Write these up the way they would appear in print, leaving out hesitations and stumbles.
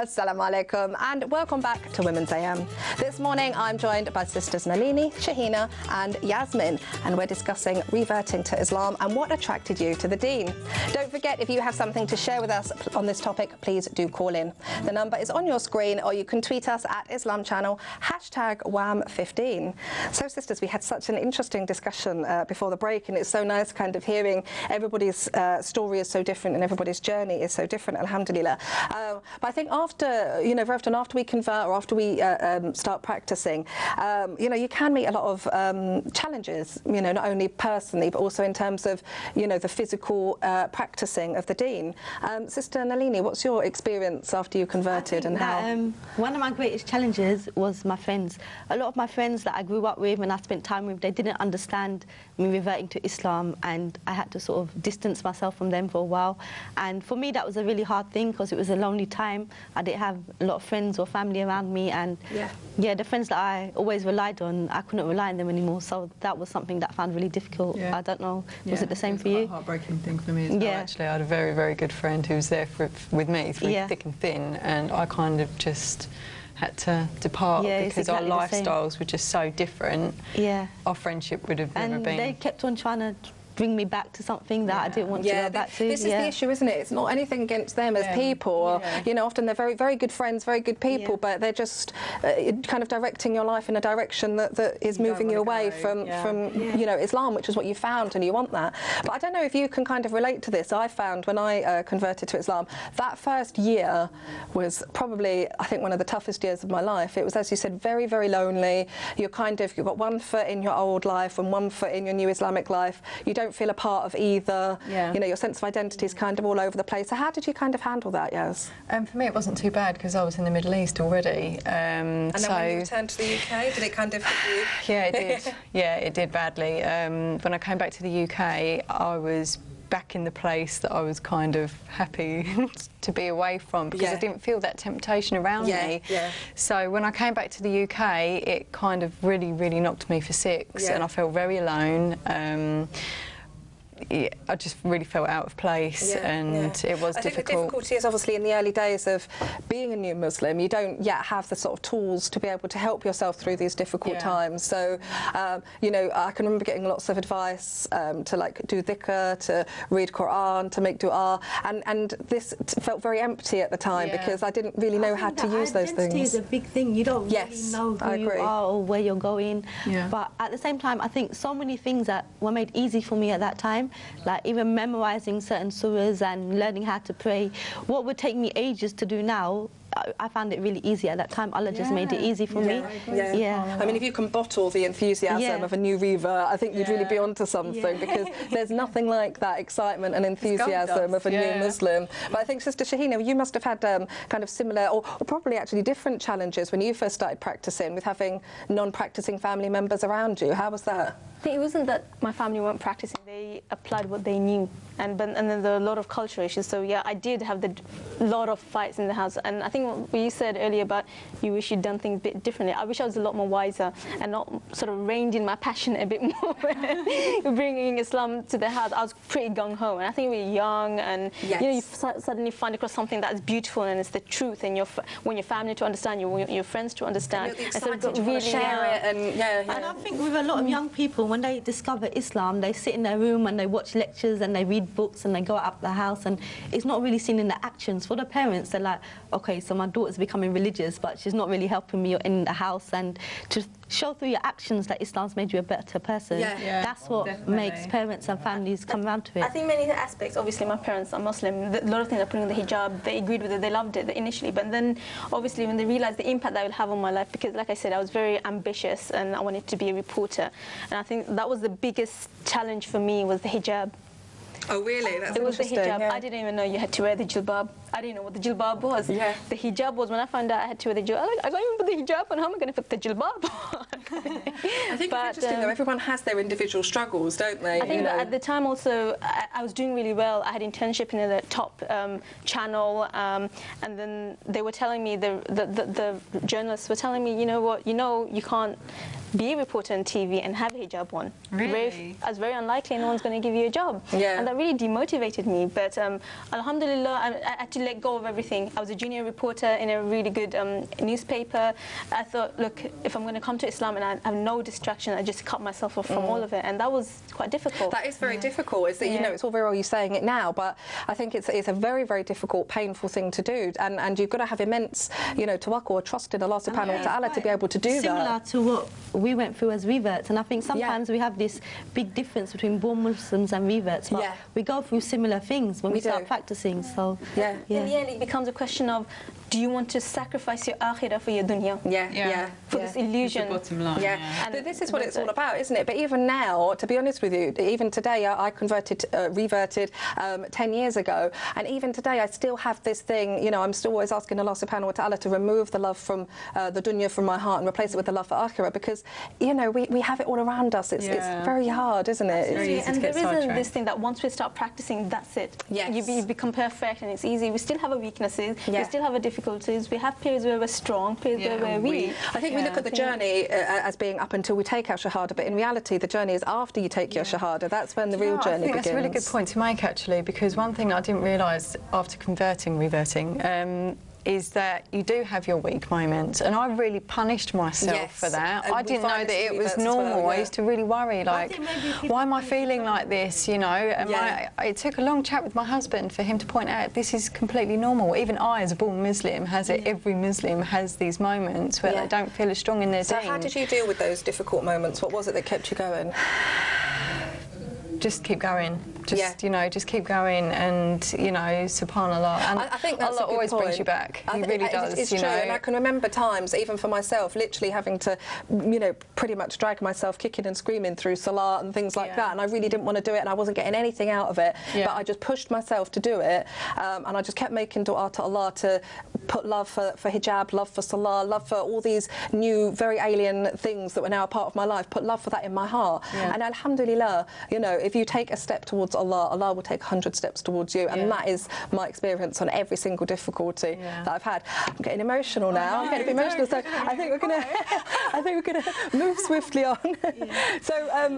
Assalamu alaikum and welcome back to Women's AM. This morning I'm joined by sisters Nalini, Shahina and Yasmin, and we're discussing reverting to Islam and what attracted you to the deen. Don't forget, if you have something to share with us on this topic, please do call in. The number is on your screen, or you can tweet us at Islam Channel, #WAM15. So sisters, we had such an interesting discussion before the break, and it's so nice kind of hearing everybody's story is so different and everybody's journey is so different, alhamdulillah. But I think after, very often after we convert or after we start practicing, you can meet a lot of challenges, not only personally, but also in terms of, the physical practicing of the deen. Sister Nalini, what's your experience after you converted and how? One of my greatest challenges was my friends. A lot of my friends that I grew up with and I spent time with, they didn't understand me reverting to Islam, and I had to sort of distance myself from them for a while. And for me, that was a really hard thing because it was a lonely time. I didn't have a lot of friends or family around me, and the friends that I always relied on, I couldn't rely on them anymore. So that was something that I found really difficult. I don't know, was it the same for you? It was a heartbreaking thing for me as well. Actually, I had a very, very good friend who was there with me through thick and thin, and I kind of just had to depart because our lifestyles were just so different. Our friendship would have never been. And they kept on trying to bring me back to something that I didn't want to go back to. This is the issue, isn't it? It's not anything against them as people. Often they're very, very good friends, very good people, but they're just kind of directing your life in a direction that is moving you away from Islam, which is what you found, and you want that. But I don't know if you can kind of relate to this. I found when I converted to Islam, that first year was probably, I think, one of the toughest years of my life. It was, as you said, very, very lonely. You've got one foot in your old life and one foot in your new Islamic life. You don't feel a part of either. Your sense of identity is kind of all over the place. So how did you kind of handle that, Yaz? For me, it wasn't too bad because I was in the Middle East already. And then when you returned to the UK, did it kind of hit you? Yeah, it did. It did badly. When I came back to the UK, I was back in the place that I was kind of happy to be away from, because I didn't feel that temptation around me. So when I came back to the UK, it kind of really, really knocked me for six, and I felt very alone. I just really felt out of place, and it was difficult. I think the difficulty is obviously in the early days of being a new Muslim, you don't yet have the sort of tools to be able to help yourself through these difficult times. So, I can remember getting lots of advice to do dhikr, to read Quran, to make dua, and this felt very empty at the time because I didn't really know how to use those things. Identity is a big thing. You don't really know who you are or where you're going. But at the same time, I think so many things that were made easy for me at that time, like even memorizing certain surahs and learning how to pray, what would take me ages to do now, I found it really easy at that time. Allah just made it easy for me. I mean, if you can bottle the enthusiasm of a new revert, I think you'd really be onto something, because there's nothing like that excitement and enthusiasm of a new Muslim. But I think, Sister Shahina, you must have had kind of similar, or probably actually different challenges when you first started practicing, with having non-practicing family members around you. How was that? I think it wasn't that my family weren't practicing, they applied what they knew, and then there were a lot of cultural issues. So I did have a lot of fights in the house, and I think what you said earlier about you wish you'd done things a bit differently, I wish I was a lot more wiser and not sort of reined in my passion a bit more. Bringing Islam to the house, I was pretty gung-ho, and I think we were young, and you suddenly find across something that is beautiful and it's the truth, and want your family to understand, you want your friends to understand, and so you really share it, and And I think with a lot of young people, when they discover Islam, they sit in their room and they watch lectures and they read books and they go out the house, and it's not really seen in the actions. For the parents, they're like, okay, so my daughter's becoming religious, but she's not really helping me in the house. And to show through your actions that Islam's made you a better person, that's what makes parents and families come around to it. I think many aspects, obviously my parents are Muslim, a lot of things are putting in the hijab, they agreed with it, they loved it initially, but then obviously when they realised the impact that it will have on my life, because like I said, I was very ambitious and I wanted to be a reporter, and I think that was the biggest challenge for me, was the hijab. Oh really? That's it was the interesting. hijab. I didn't even know you had to wear the jilbab. I didn't know what the jilbab was. The hijab was when I found out I had to wear the jilbab. I can't even put the hijab on. How am I going to put the jilbab on? I think it's interesting though. Everyone has their individual struggles, don't they? I think that at the time also I was doing really well. I had internship in the top channel, and then they were telling me, the journalists were telling me, you know what, you can't be a reporter on TV and have a hijab on. Really? It's very unlikely no one's going to give you a job. Yeah. And that really demotivated me. But alhamdulillah, I had to let go of everything. I was a junior reporter in a really good newspaper. I thought, look, if I'm going to come to Islam and I have no distraction, I just cut myself off from all of it. And that was quite difficult. That is very difficult. It's that, you know, it's all very well you saying it now, but I think it's a very, very difficult, painful thing to do. And you've got to have immense, you know, tawakkul or trust in Allah subhanahu wa ta'ala to be able to do similar that. to what we went through as reverts, and I think sometimes we have this big difference between born Muslims and reverts, but we go through similar things when we start practicing. So in the end, it becomes a question of, do you want to sacrifice your akhirah for your dunya? For this illusion. Bottom line. And this is what it's all about, isn't it? But even now, to be honest with you, even today, I reverted 10 years ago, and even today I still have this thing, you know, I'm still always asking Allah subhanahu wa ta'ala to remove the love from the dunya from my heart and replace it with the love for akhirah, because, you know, we have it all around us. It's very hard, isn't it? It's very easy and there isn't this thing that once we start practicing, that's it. You become perfect and it's easy. We still have our weaknesses, we still have our difficulties, we have periods where we're strong, periods where we're weak. I think we look at the journey as being up until we take our shahada, but in reality the journey is after you take your shahada. That's when the real journey begins. I think that's a really good point to make, actually, because one thing I didn't realise after reverting, is that you do have your weak moments, and I really punished myself for that. I didn't know that it was normal. I used to really worry, like, why am I feeling like this, you know? And it took a long chat with my husband for him to point out this is completely normal. Even I, as a born Muslim, has it. Every Muslim has these moments where they don't feel as strong in their deen. So how did you deal with those difficult moments? What was it that kept you going? Just keep going. Just, you know, just keep going, and, you know, subhanallah. And I think that's Allah always brings you back. He really does. It's you true, know? and I can remember times, even for myself, literally having to, you know, pretty much drag myself kicking and screaming through salah and things like that, and I really didn't want to do it, and I wasn't getting anything out of it, but I just pushed myself to do it, and I just kept making dua to Allah to put love for hijab, love for salah, love for all these new, very alien things that were now a part of my life, put love for that in my heart. And alhamdulillah, you know, if you take a step towards Allah, Allah will take 100 steps towards you, and that is my experience on every single difficulty that I've had. I'm getting emotional now. I'm getting a bit emotional, so I think we're gonna move swiftly on. So,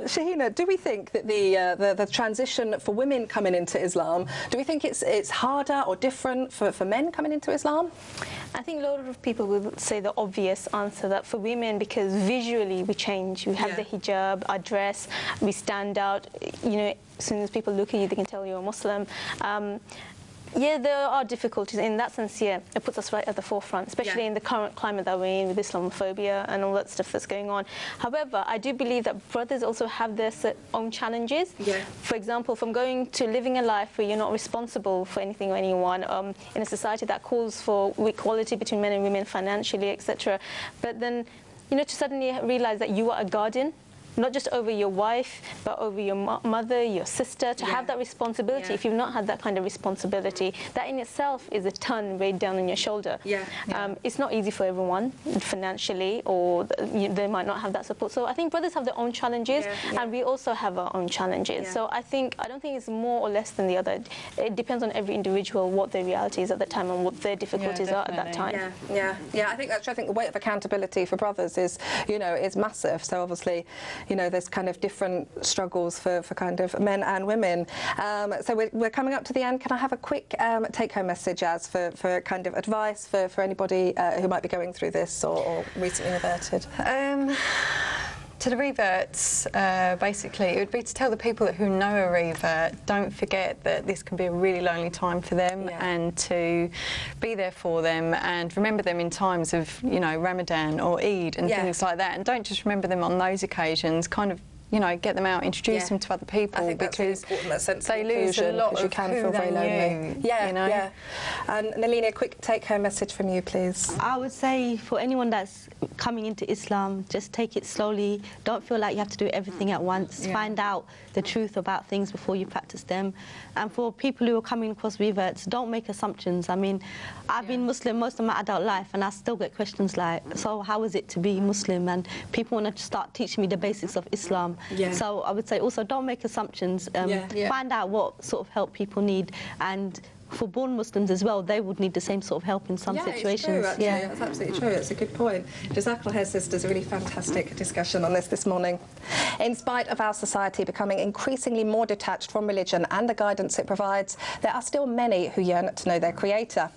Shahina, do we think that the transition for women coming into Islam, do we think it's harder or different for men coming into Islam? I think a lot of people will say the obvious answer, that for women, because visually we change. We have the hijab, our dress, we stand out. You know, as soon as people look at you, they can tell you're a Muslim. Yeah, there are difficulties in that sense. Yeah, it puts us right at the forefront, especially in the current climate that we're in with Islamophobia and all that stuff that's going on. However, I do believe that brothers also have their own challenges. For example, from going to living a life where you're not responsible for anything or anyone, in a society that calls for equality between men and women financially, etc. But then, you know, to suddenly realise that you are a guardian, not just over your wife, but over your mother, your sister, to have that responsibility. If you've not had that kind of responsibility, that in itself is a ton weighed down on your shoulder. It's not easy for everyone financially, or they might not have that support. So I think brothers have their own challenges, and we also have our own challenges. So I don't think it's more or less than the other. It depends on every individual what their reality is at that time and what their difficulties are at that time. I think that's true. I think the weight of accountability for brothers is, you know, is massive. So obviously, you know, there's kind of different struggles for kind of men and women. So we're coming up to the end. Can I have a quick take-home message, as for kind of advice for anybody who might be going through this or recently reverted? To the reverts, basically, it would be to tell the people who know a revert, don't forget that this can be a really lonely time for them, and to be there for them and remember them in times of, you know, Ramadan or Eid and things like that. And don't just remember them on those occasions, kind of, you know, get them out, introduce them to other people, I think that's because really important, that sense they of lose a lot of you can who feel very they lonely. knew, you know? And Nalini, a quick take-home message from you, please. I would say for anyone that's coming into Islam, just take it slowly. Don't feel like you have to do everything at once. Find out the truth about things before you practice them. And for people who are coming across reverts, don't make assumptions. I mean, I've been Muslim most of my adult life, and I still get questions like, so how is it to be Muslim? And people want to start teaching me the basics of Islam. So I would say also don't make assumptions. Find out what sort of help people need, and for born Muslims as well, they would need the same sort of help in some situations. It's true, actually. Yeah, that's absolutely true. It's a good point. Jazakallah khair, sisters. A really fantastic discussion on this morning. In spite of our society becoming increasingly more detached from religion and the guidance it provides, there are still many who yearn to know their creator.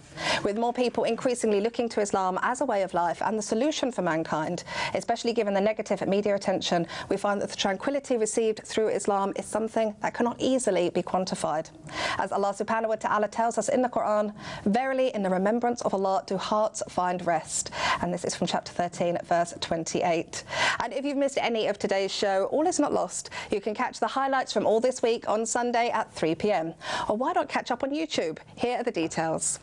With more people increasingly looking to Islam as a way of life and the solution for mankind, especially given the negative media attention, we find that the tranquility received through Islam is something that cannot easily be quantified. As Allah subhanahu wa ta'ala tells us in the Quran, verily in the remembrance of Allah do hearts find rest. And this is from chapter 13, verse 28. And if you've missed any of today's show, all is not lost. You can catch the highlights from all this week on Sunday at 3 p.m. Or why not catch up on YouTube? Here are the details.